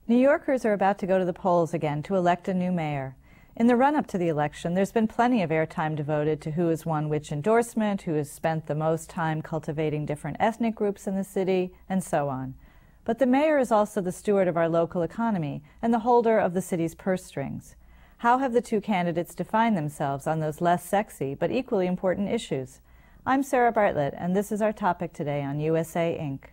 New Yorkers are about to go to the polls again to elect a new mayor. In the run-up to the election, there's been plenty of airtime devoted to who has won which endorsement, who has spent the most time cultivating different ethnic groups in the city, and so on. But the mayor is also the steward of our local economy and the holder of the city's purse strings. How have the two candidates defined themselves on those less sexy but equally important issues? I'm Sarah Bartlett, and this is our topic today on USA Inc.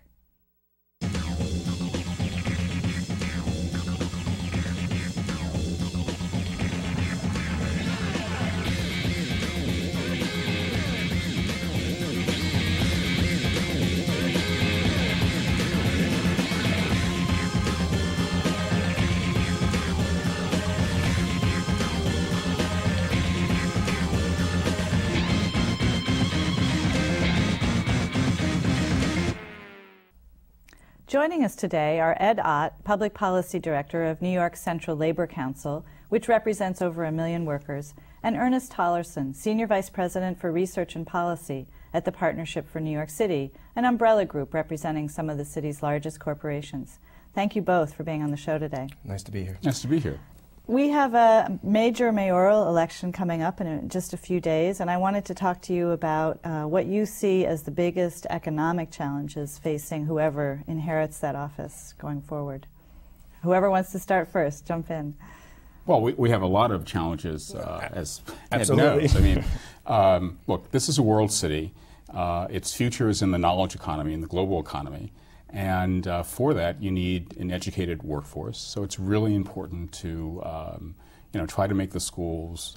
Joining us today are Ed Ott, Public Policy Director of New York Central Labor Council, which represents over 1 million workers, and Ernest Tollerson, Senior Vice President for Research and Policy at the Partnership for New York City, an umbrella group representing some of the city's largest corporations. Thank you both for being on the show today. Nice to be here. Nice to be here. We have a major mayoral election coming up in just a few days, and I wanted to talk to you about what you see as the biggest economic challenges facing whoever inherits that office going forward. Whoever wants to start first, jump in. Well, we have a lot of challenges, as Ed Absolutely. knows. I mean, look, this is a world city. Its future is in the knowledge economy, in the global economy. And for that, you need an educated workforce. So it's really important to try to make the schools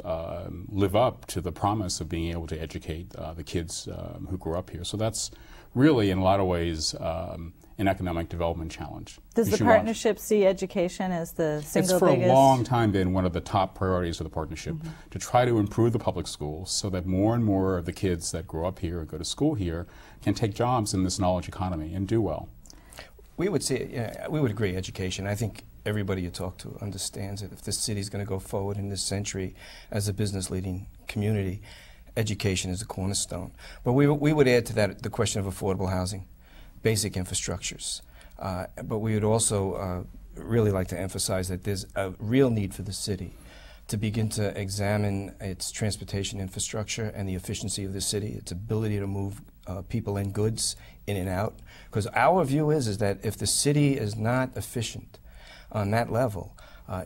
live up to the promise of being able to educate the kids who grow up here. So that's really, in a lot of ways, an economic development challenge. Does the partnership see education as the single biggest? It's for a long time been one of the top priorities of the partnership, to try to improve the public schools so that more and more of the kids that grow up here or go to school here can take jobs in this knowledge economy and do well. We would say, we would agree, education. I think everybody you talk to understands that if this city is going to go forward in this century as a business leading community, education is a cornerstone. But we would add to that the question of affordable housing, basic infrastructures. But we would also really like to emphasize that there's a real need for the city to begin to examine its transportation infrastructure and the efficiency of the city, its ability to move people and goods in and out. Because our view is that if the city is not efficient on that level,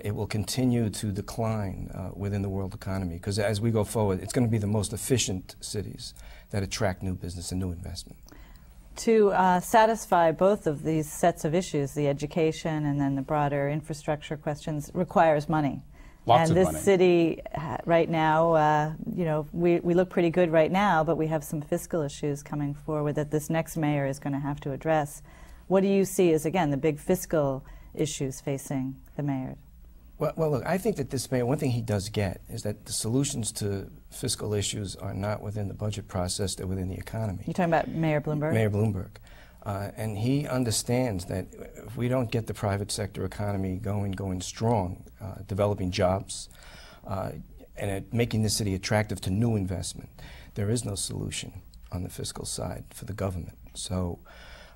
it will continue to decline within the world economy. Because as we go forward, it's going to be the most efficient cities that attract new business and new investment. To satisfy both of these sets of issues, the education and then the broader infrastructure questions, requires money. Lots and of this money. city right now, we look pretty good right now, but we have some fiscal issues coming forward that this next mayor is going to have to address. What do you see as, again, the big fiscal issues facing the mayor? Well, look, I think that this mayor, one thing he does get is that the solutions to fiscal issues are not within the budget process, they're within the economy. You're talking about Mayor Bloomberg? Mayor Bloomberg. And he understands that if we don't get the private sector economy going strong, developing jobs, and making the city attractive to new investment, there is no solution on the fiscal side for the government. So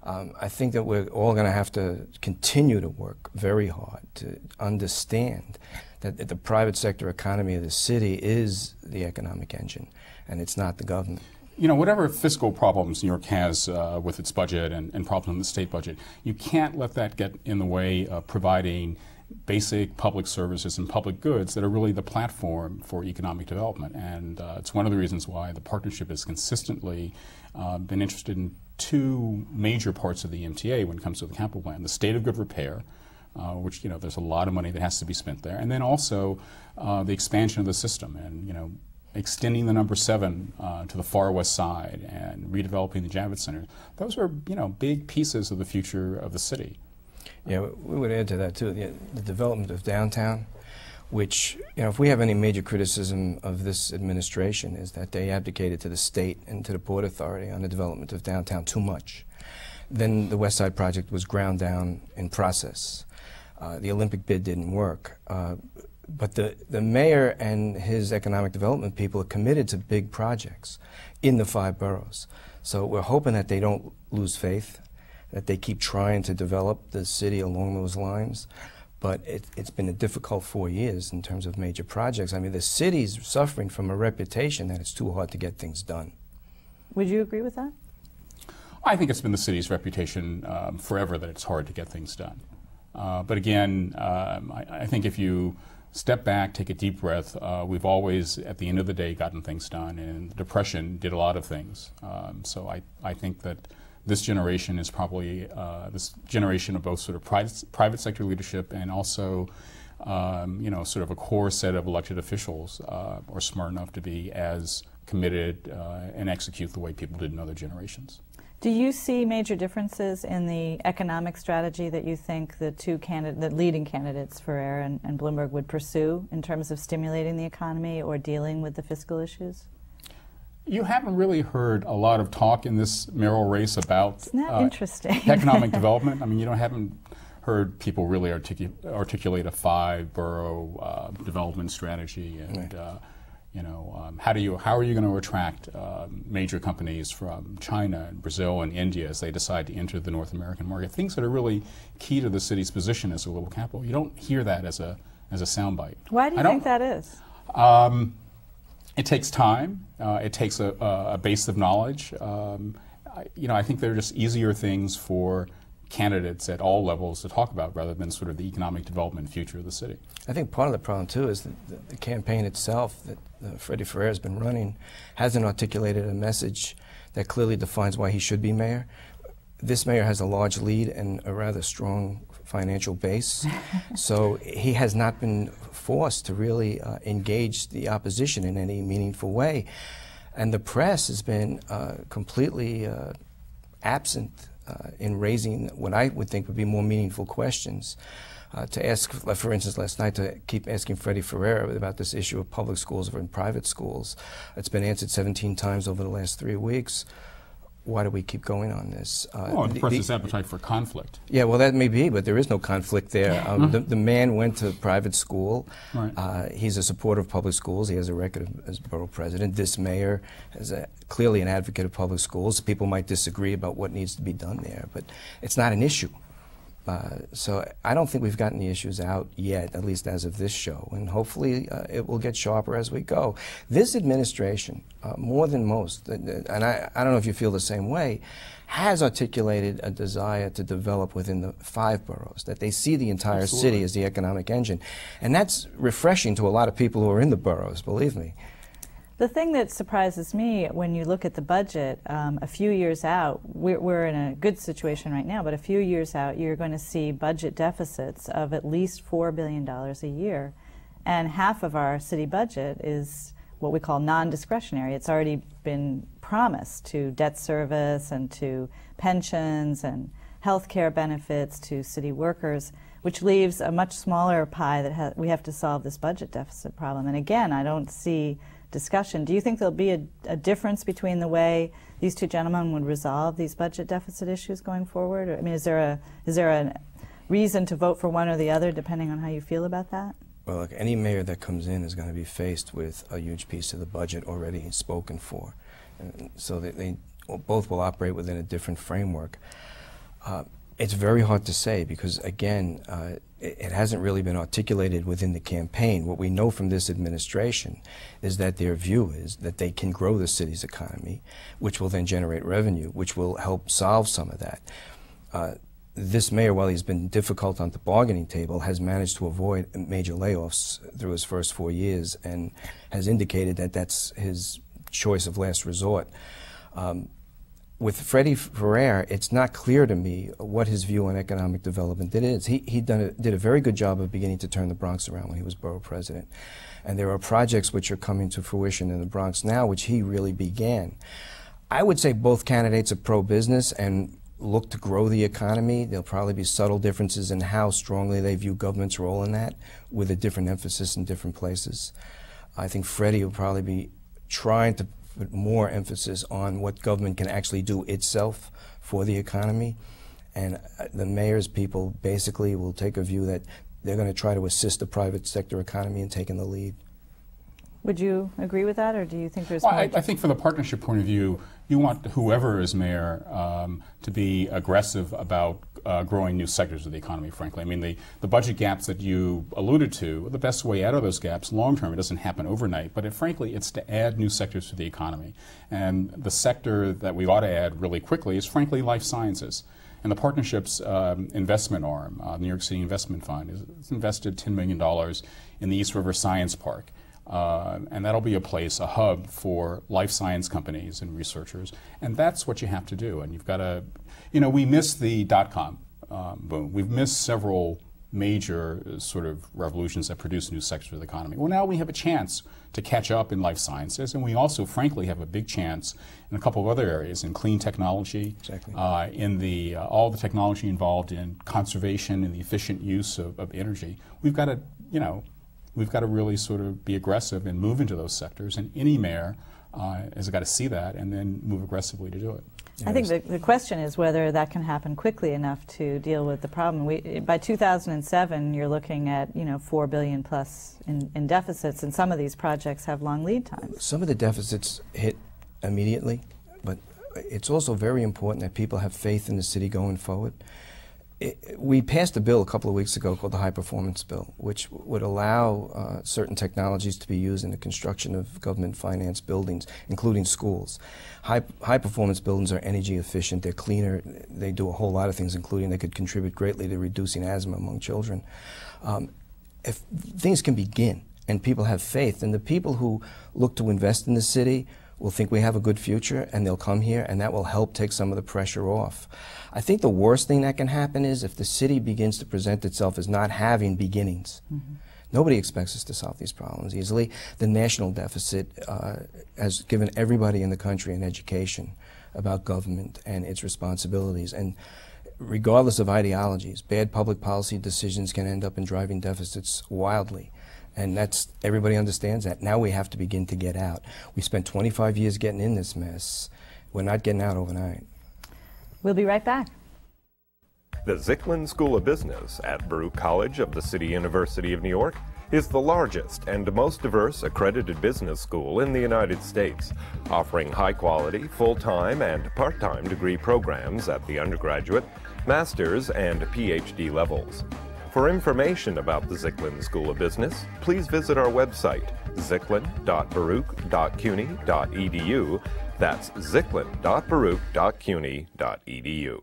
I think that we're all going to have to continue to work very hard to understand that the private sector economy of the city is the economic engine, and it's not the government. You know, whatever fiscal problems New York has with its budget and problems in the state budget, you can't let that get in the way of providing basic public services and public goods that are really the platform for economic development. And it's one of the reasons why the partnership has consistently been interested in two major parts of the MTA when it comes to the capital plan: the state of good repair, which, there's a lot of money that has to be spent there, and then also the expansion of the system, and extending the number 7 to the far west side and redeveloping the Javits Center. Those are, big pieces of the future of the city. Yeah, we would add to that too, the development of downtown, which, if we have any major criticism of this administration, is that they abdicated to the state and to the Port Authority on the development of downtown too much. Then the West Side project was ground down in process. The Olympic bid didn't work. But the mayor and his economic development people are committed to big projects in the 5 boroughs. So we're hoping that they don't lose faith, that they keep trying to develop the city along those lines. but it's been a difficult 4 years in terms of major projects. I mean, the city's suffering from a reputation that it's too hard to get things done. Would you agree with that? I think it's been the city's reputation forever that it's hard to get things done. But again, I think if you step back, take a deep breath, we've always, at the end of the day, gotten things done, and the Depression did a lot of things. So I think that this generation is probably this generation of both sort of private sector leadership and also sort of a core set of elected officials are smart enough to be as committed and execute the way people did in other generations. Do you see major differences in the economic strategy that you think the the leading candidates, Ferrer and Bloomberg, would pursue in terms of stimulating the economy or dealing with the fiscal issues? You haven't really heard a lot of talk in this mayoral race about interesting? Economic development. I mean, haven't heard people really articulate a 5-borough development strategy, and how are you going to attract major companies from China and Brazil and India as they decide to enter the North American market? Things that are really key to the city's position as a global capital. You don't hear that as a soundbite. Why do you think that is? It takes time. It takes a base of knowledge. I think they're just easier things for candidates at all levels to talk about rather than sort of the economic development future of the city. I think part of the problem, too, is that the campaign itself that Freddie Ferrer has been running hasn't articulated a message that clearly defines why he should be mayor. This mayor has a large lead and a rather strong financial base, so he has not been forced to really engage the opposition in any meaningful way. And the press has been completely absent in raising what I would think would be more meaningful questions. To ask, for instance, last night, to keep asking Freddie Ferrer about this issue of public schools versus private schools. It's been answered 17 times over the last 3 weeks. Why do we keep going on this? The press's appetite for conflict. Yeah, well, that may be, but there is no conflict there. The man went to private school. Right. He's a supporter of public schools. He has a record as borough president. This mayor is clearly an advocate of public schools. People might disagree about what needs to be done there, but it's not an issue. So I don't think we've gotten the issues out yet, at least as of this show, and hopefully it will get sharper as we go. This administration, more than most, and I don't know if you feel the same way, has articulated a desire to develop within the 5 boroughs, that they see the entire city as the economic engine. And that's refreshing to a lot of people who are in the boroughs, believe me. The thing that surprises me when you look at the budget, a few years out, we're in a good situation right now, but a few years out, you're going to see budget deficits of at least $4 billion a year. And half of our city budget is what we call non-discretionary. It's already been promised to debt service and to pensions and health care benefits to city workers, which leaves a much smaller pie that we have to solve this budget deficit problem. And again, I don't see discussion. Do you think there'll be a difference between the way these two gentlemen would resolve these budget deficit issues going forward? I mean, is there a reason to vote for one or the other depending on how you feel about that? Well, look, any mayor that comes in is going to be faced with a huge piece of the budget already spoken for. And so they both will operate within a different framework. It's very hard to say because, again, it hasn't really been articulated within the campaign. What we know from this administration is that their view is that they can grow the city's economy, which will then generate revenue, which will help solve some of that. This mayor, while he's been difficult on the bargaining table, has managed to avoid major layoffs through his first 4 years and has indicated that that's his choice of last resort. With Freddie Ferrer, it's not clear to me what his view on economic development is. He did a very good job of beginning to turn the Bronx around when he was borough president. And there are projects which are coming to fruition in the Bronx now, which he really began. I would say both candidates are pro-business and look to grow the economy. There'll probably be subtle differences in how strongly they view government's role in that, with a different emphasis in different places. I think Freddie will probably be trying to put more emphasis on what government can actually do itself for the economy. And the mayor's people basically will take a view that they're going to try to assist the private sector economy in taking the lead. Would you agree with that, or do you think there's more? I think from the partnership point of view, you want whoever is mayor to be aggressive about growing new sectors of the economy, frankly. I mean, the budget gaps that you alluded to, the best way out of those gaps long term, it doesn't happen overnight, but frankly, it's to add new sectors to the economy. And the sector that we ought to add really quickly is, frankly, life sciences. And the partnership's investment arm, the New York City Investment Fund, has invested $10 million in the East River Science Park. And that'll be a hub for life science companies and researchers. And that's what you have to do. And you've got to, we missed the dot-com boom. We've missed several major sort of revolutions that produce new sectors of the economy. Well, now we have a chance to catch up in life sciences, and we also, frankly, have a big chance in a couple of other areas, in clean technology, exactly. In all the technology involved in conservation and the efficient use of energy. We've got to, we've got to really sort of be aggressive and move into those sectors, and any mayor has got to see that and then move aggressively to do it. I think the question is whether that can happen quickly enough to deal with the problem. By 2007, you're looking at $4 billion plus in deficits, and some of these projects have long lead times. Some of the deficits hit immediately, but it's also very important that people have faith in the city going forward. We passed a bill a couple of weeks ago called the High Performance Bill, which would allow certain technologies to be used in the construction of government-financed buildings, including schools. High-performance buildings are energy efficient, they're cleaner, they do a whole lot of things, including they could contribute greatly to reducing asthma among children. If things can begin and people have faith, and the people who look to invest in the city will think we have a good future, and they'll come here, and that will help take some of the pressure off. I think the worst thing that can happen is if the city begins to present itself as not having beginnings. Mm-hmm. Nobody expects us to solve these problems easily. The national deficit has given everybody in the country an education about government and its responsibilities. And regardless of ideologies, bad public policy decisions can end up in driving deficits wildly. And everybody understands that. Now we have to begin to get out. We spent 25 years getting in this mess. We're not getting out overnight. We'll be right back. The Zicklin School of Business at Baruch College of the City University of New York is the largest and most diverse accredited business school in the United States, offering high-quality, full-time and part-time degree programs at the undergraduate, master's, and PhD levels. For information about the Zicklin School of Business, please visit our website, zicklin.baruch.cuny.edu. That's zicklin.baruch.cuny.edu.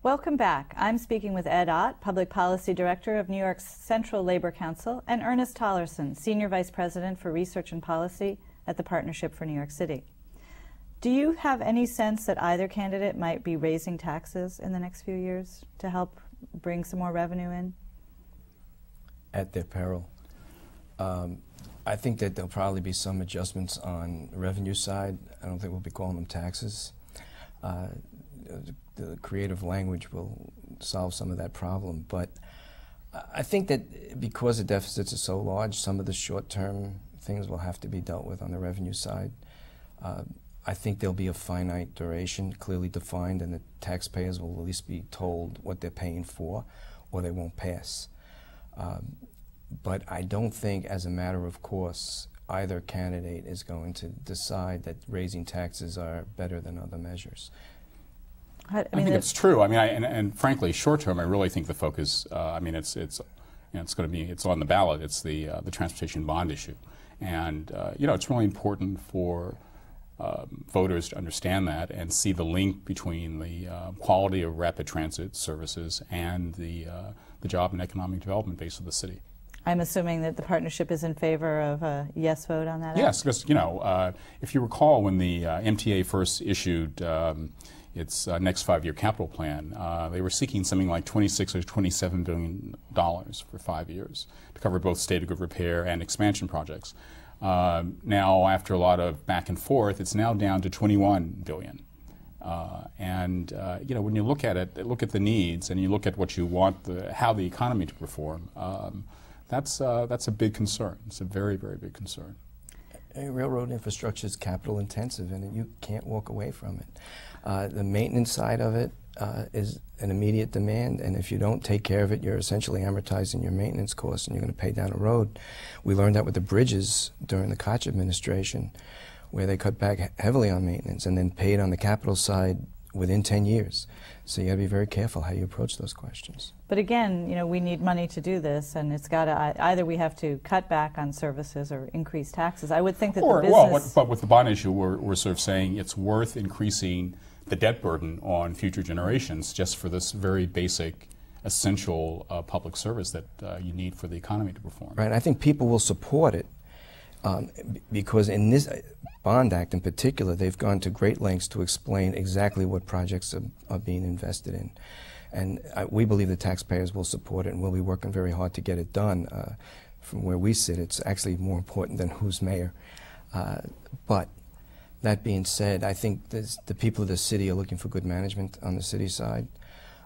Welcome back. I'm speaking with Ed Ott, Public Policy Director of New York's Central Labor Council, and Ernest Tollerson, Senior Vice President for Research and Policy at the Partnership for New York City. Do you have any sense that either candidate might be raising taxes in the next few years to help bring some more revenue in? At their peril. I think that there'll probably be some adjustments on the revenue side. I don't think we'll be calling them taxes. The creative language will solve some of that problem. But I think that because the deficits are so large, some of the short-term things will have to be dealt with on the revenue side. I think there'll be a finite duration, clearly defined, and the taxpayers will at least be told what they're paying for, or they won't pass. But I don't think, as a matter of course, either candidate is going to decide that raising taxes are better than other measures. I think it's true. I mean, and frankly, short term, I really think the focus. I mean, it's on the ballot. It's the transportation bond issue, and it's really important for voters to understand that and see the link between the quality of rapid transit services and the job and economic development base of the city. I'm assuming that the partnership is in favor of a yes vote on that? Yes, because if you recall when the MTA first issued its next 5-year capital plan, they were seeking something like $26 or $27 billion for 5 years to cover both state of good repair and expansion projects. Now, after a lot of back and forth, it's now down to $21 billion. When you look at it, look at the needs, and you look at what you want, how the economy to perform, that's a big concern. It's a very, very big concern. Railroad infrastructure is capital intensive, and you can't walk away from it. The maintenance side of it is an immediate demand, and if you don't take care of it, you're essentially amortizing your maintenance costs, and you're going to pay down a road. We learned that with the bridges during the Koch administration, where they cut back heavily on maintenance and then paid on the capital side within 10 years. So you got to be very careful how you approach those questions. But again, you know, we need money to do this, and it's got to either we have to cut back on services or increase taxes. I would think that the business. But with the bond issue, we're sort of saying it's worth increasing the debt burden on future generations just for this very basic, essential public service that you need for the economy to perform. Right. I think people will support it because in this Bond Act in particular, they've gone to great lengths to explain exactly what projects are being invested in. And we believe the taxpayers will support it, and we'll be working very hard to get it done. From where we sit, it's actually more important than who's mayor. But that being said, I think the people of the city are looking for good management on the city side.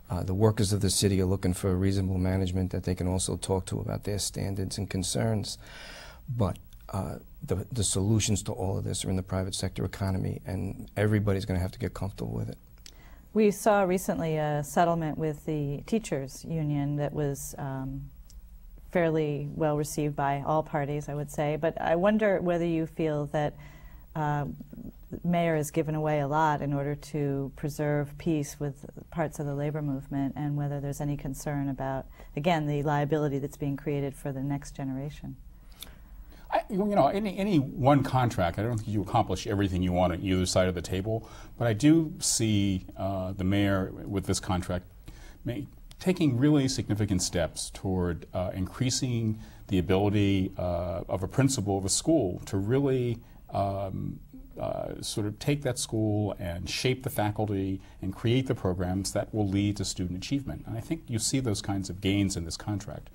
The workers of the city are looking for reasonable management that they can also talk to about their standards and concerns. But the solutions to all of this are in the private sector economy, and everybody's going to have to get comfortable with it. We saw recently a settlement with the teachers union that was fairly well received by all parties, I would say. But I wonder whether you feel that the mayor has given away a lot in order to preserve peace with parts of the labor movement, and whether there's any concern about, again, the liability that's being created for the next generation. You know, any one contract, I don't think you accomplish everything you want on either side of the table, but I do see the mayor with this contract taking really significant steps toward increasing the ability of a principal of a school to really sort of take that school and shape the faculty and create the programs that will lead to student achievement. And I think you see those kinds of gains in this contract.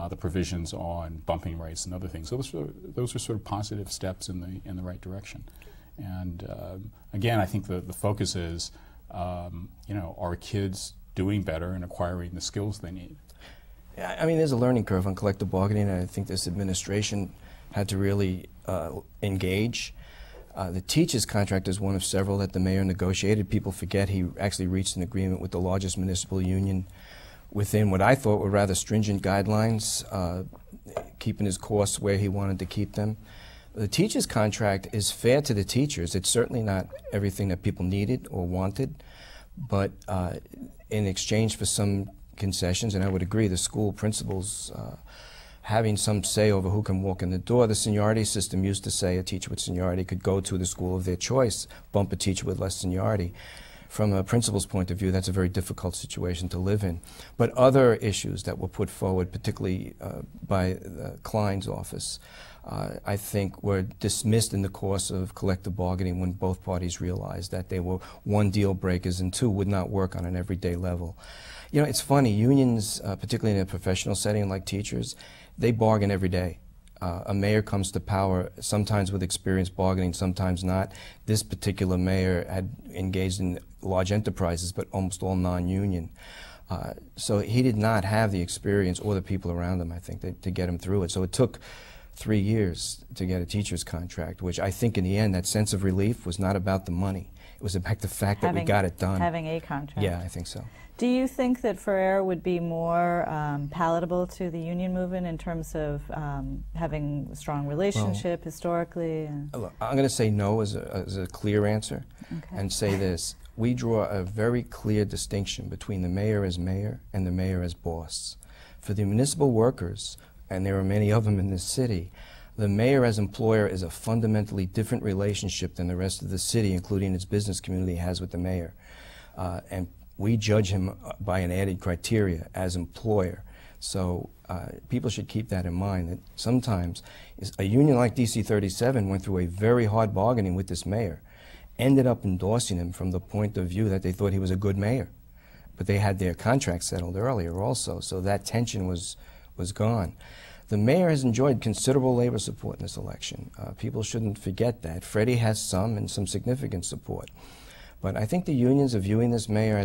The provisions on bumping rates and other things. So those are sort of positive steps in the right direction. And again, I think the focus is, you know, are kids doing better and acquiring the skills they need? I mean, there's a learning curve on collective bargaining, and I think this administration had to really engage. The teachers' contract is one of several that the mayor negotiated. People forget he actually reached an agreement with the largest municipal union within what I thought were rather stringent guidelines, keeping his costs where he wanted to keep them. The teacher's contract is fair to the teachers. It's certainly not everything that people needed or wanted, but in exchange for some concessions, and I would agree, the school principals having some say over who can walk in the door. The seniority system used to say a teacher with seniority could go to the school of their choice, bump a teacher with less seniority. From a principal's point of view, that's a very difficult situation to live in. But other issues that were put forward, particularly by Klein's office, I think were dismissed in the course of collective bargaining when both parties realized that they were one, deal breakers, and two, would not work on an everyday level. You know, it's funny, unions, particularly in a professional setting like teachers, they bargain every day. A mayor comes to power, sometimes with experience bargaining, sometimes not. This particular mayor had engaged in large enterprises, but almost all non-union. So he did not have the experience or the people around him, I think, to get him through it. So it took 3 years to get a teacher's contract, which I think in the end, that sense of relief was not about the money. It was about the fact that we got it done. Having a contract. Yeah, I think so. Do you think that Ferrer would be more palatable to the union movement in terms of having a strong relationship historically? Look, I'm going to say no as a clear answer, and say this. We draw a very clear distinction between the mayor as mayor and the mayor as boss. For the municipal workers, and there are many of them in this city, the mayor as employer is a fundamentally different relationship than the rest of the city, including its business community, has with the mayor. And we judge him by an added criteria as employer. So people should keep that in mind, that sometimes a union like DC 37 went through a very hard bargaining with this mayor, ended up endorsing him from the point of view that they thought he was a good mayor. But they had their contract settled earlier also, so that tension was gone. The mayor has enjoyed considerable labor support in this election. People shouldn't forget that. Freddie has some, and some significant support. But I think the unions are viewing this mayor,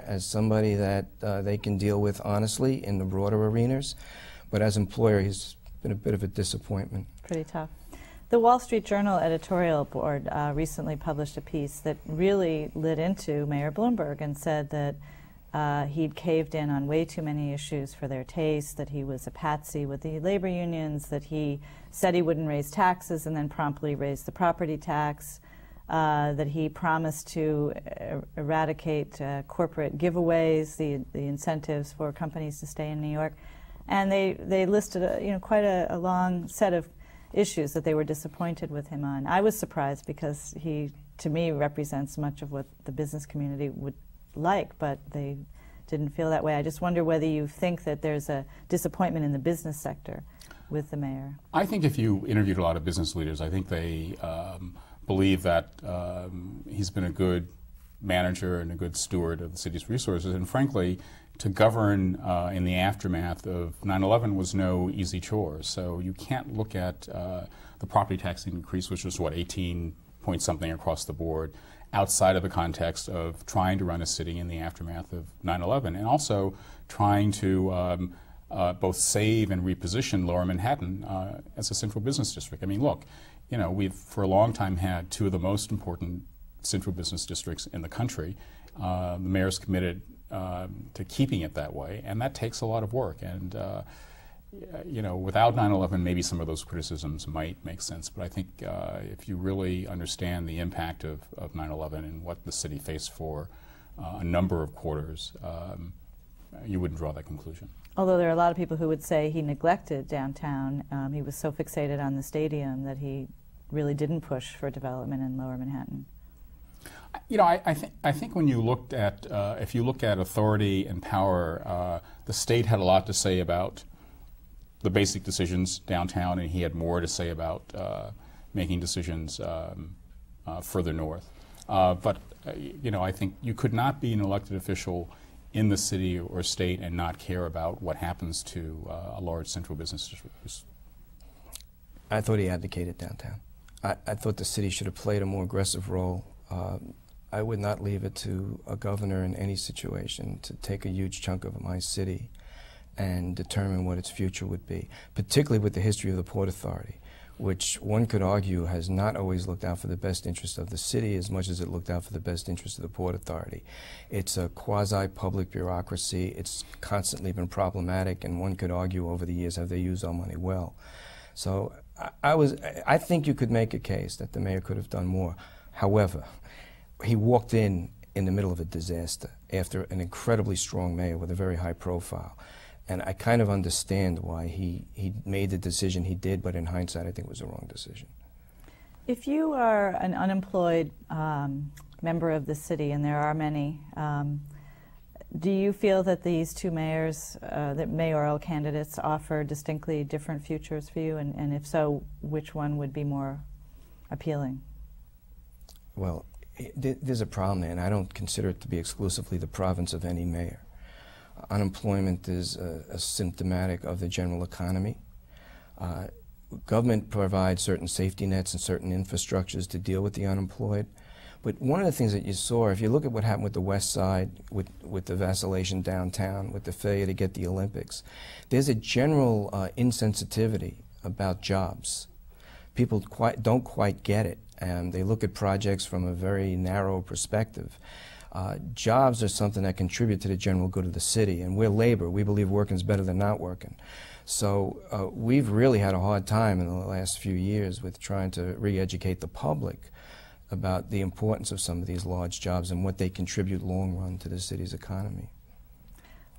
as somebody that they can deal with honestly in the broader arenas. But as employer, he's been a bit of a disappointment. Pretty tough. The Wall Street Journal editorial board recently published a piece that really lit into Mayor Bloomberg and said that he'd caved in on way too many issues for their taste, that he was a patsy with the labor unions, that he said he wouldn't raise taxes and then promptly raised the property tax. that he promised to eradicate corporate giveaways, the incentives for companies to stay in New York. And they listed quite a long set of issues that they were disappointed with him on. I was surprised because he, to me, represents much of what the business community would like, but they didn't feel that way. I just wonder whether you think that there's a disappointment in the business sector with the mayor. I think if you interviewed a lot of business leaders, I think they believe that he's been a good manager and a good steward of the city's resources. And frankly, to govern in the aftermath of 9/11 was no easy chore. So you can't look at the property tax increase, which was, what, 18 point something across the board, outside of the context of trying to run a city in the aftermath of 9/11, and also trying to both save and reposition Lower Manhattan as a central business district. I mean, look, we've for a long time had two of the most important central business districts in the country. The mayor's committed to keeping it that way, and that takes a lot of work. And without 9/11, maybe some of those criticisms might make sense. But I think if you really understand the impact of 9/11 and what the city faced for a number of quarters, you wouldn't draw that conclusion. Although there are a lot of people who would say he neglected downtown. He was so fixated on the stadium that he really didn't push for development in Lower Manhattan. I think when you looked at, if you look at authority and power, the state had a lot to say about the basic decisions downtown, and he had more to say about making decisions further north. But I think you could not be an elected official in the city or state and not care about what happens to a large central business district. I thought he advocated downtown. I thought the city should have played a more aggressive role. I would not leave it to a governor in any situation to take a huge chunk of my city and determine what its future would be, particularly with the history of the Port Authority, which one could argue has not always looked out for the best interest of the city as much as it looked out for the best interest of the Port Authority. It's a quasi-public bureaucracy. It's constantly been problematic, and one could argue over the years, have they used our money well? So I think you could make a case that the mayor could have done more. However, he walked in the middle of a disaster after an incredibly strong mayor with a very high profile. And I kind of understand why he made the decision he did, but in hindsight, I think it was the wrong decision. If you are an unemployed member of the city, and there are many, do you feel that these two mayors, that mayoral candidates, offer distinctly different futures for you? And if so, which one would be more appealing? Well, there's a problem there, and I don't consider it to be exclusively the province of any mayor. Unemployment is a symptomatic of the general economy. Government provides certain safety nets and certain infrastructures to deal with the unemployed. But one of the things that you saw, if you look at what happened with the West Side, with the vacillation downtown, with the failure to get the Olympics, there's a general insensitivity about jobs. People don't quite get it, and they look at projects from a very narrow perspective. Jobs are something that contribute to the general good of the city, and we're labor. We believe working is better than not working. So we've really had a hard time in the last few years with trying to re-educate the public about the importance of some of these large jobs and what they contribute long run to the city's economy.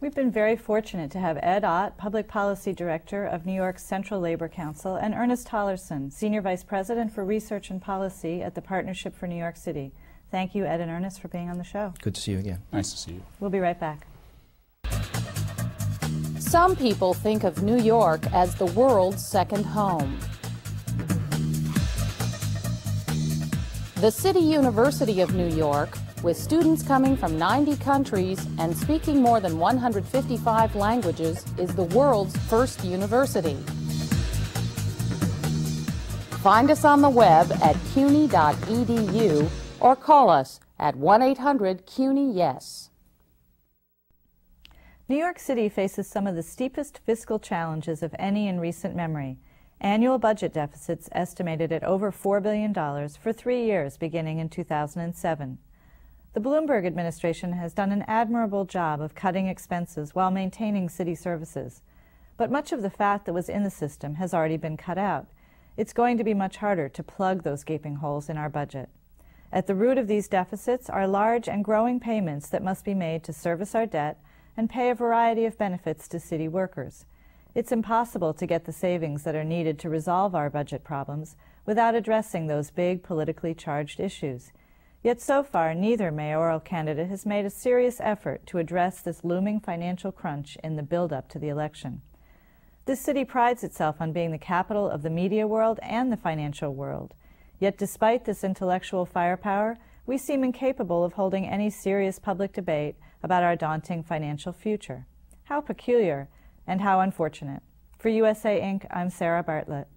We've been very fortunate to have Ed Ott, Public Policy Director of New York's Central Labor Council, and Ernest Tollerson, Senior Vice President for Research and Policy at the Partnership for New York City. Thank you, Ed and Ernest, for being on the show. Good to see you again. Nice to see you. We'll be right back. Some people think of New York as the world's second home. The City University of New York, with students coming from 90 countries and speaking more than 155 languages, is the world's first university. Find us on the web at cuny.edu or call us at 1-800-CUNY-YES. New York City faces some of the steepest fiscal challenges of any in recent memory. Annual budget deficits estimated at over $4 billion for 3 years beginning in 2007. The Bloomberg administration has done an admirable job of cutting expenses while maintaining city services. But much of the fat that was in the system has already been cut out. It's going to be much harder to plug those gaping holes in our budget. At the root of these deficits are large and growing payments that must be made to service our debt and pay a variety of benefits to city workers. It's impossible to get the savings that are needed to resolve our budget problems without addressing those big politically charged issues. Yet so far, neither mayoral candidate has made a serious effort to address this looming financial crunch in the build-up to the election. This city prides itself on being the capital of the media world and the financial world. Yet despite this intellectual firepower, we seem incapable of holding any serious public debate about our daunting financial future. How peculiar and how unfortunate. For USA Inc., I'm Sarah Bartlett.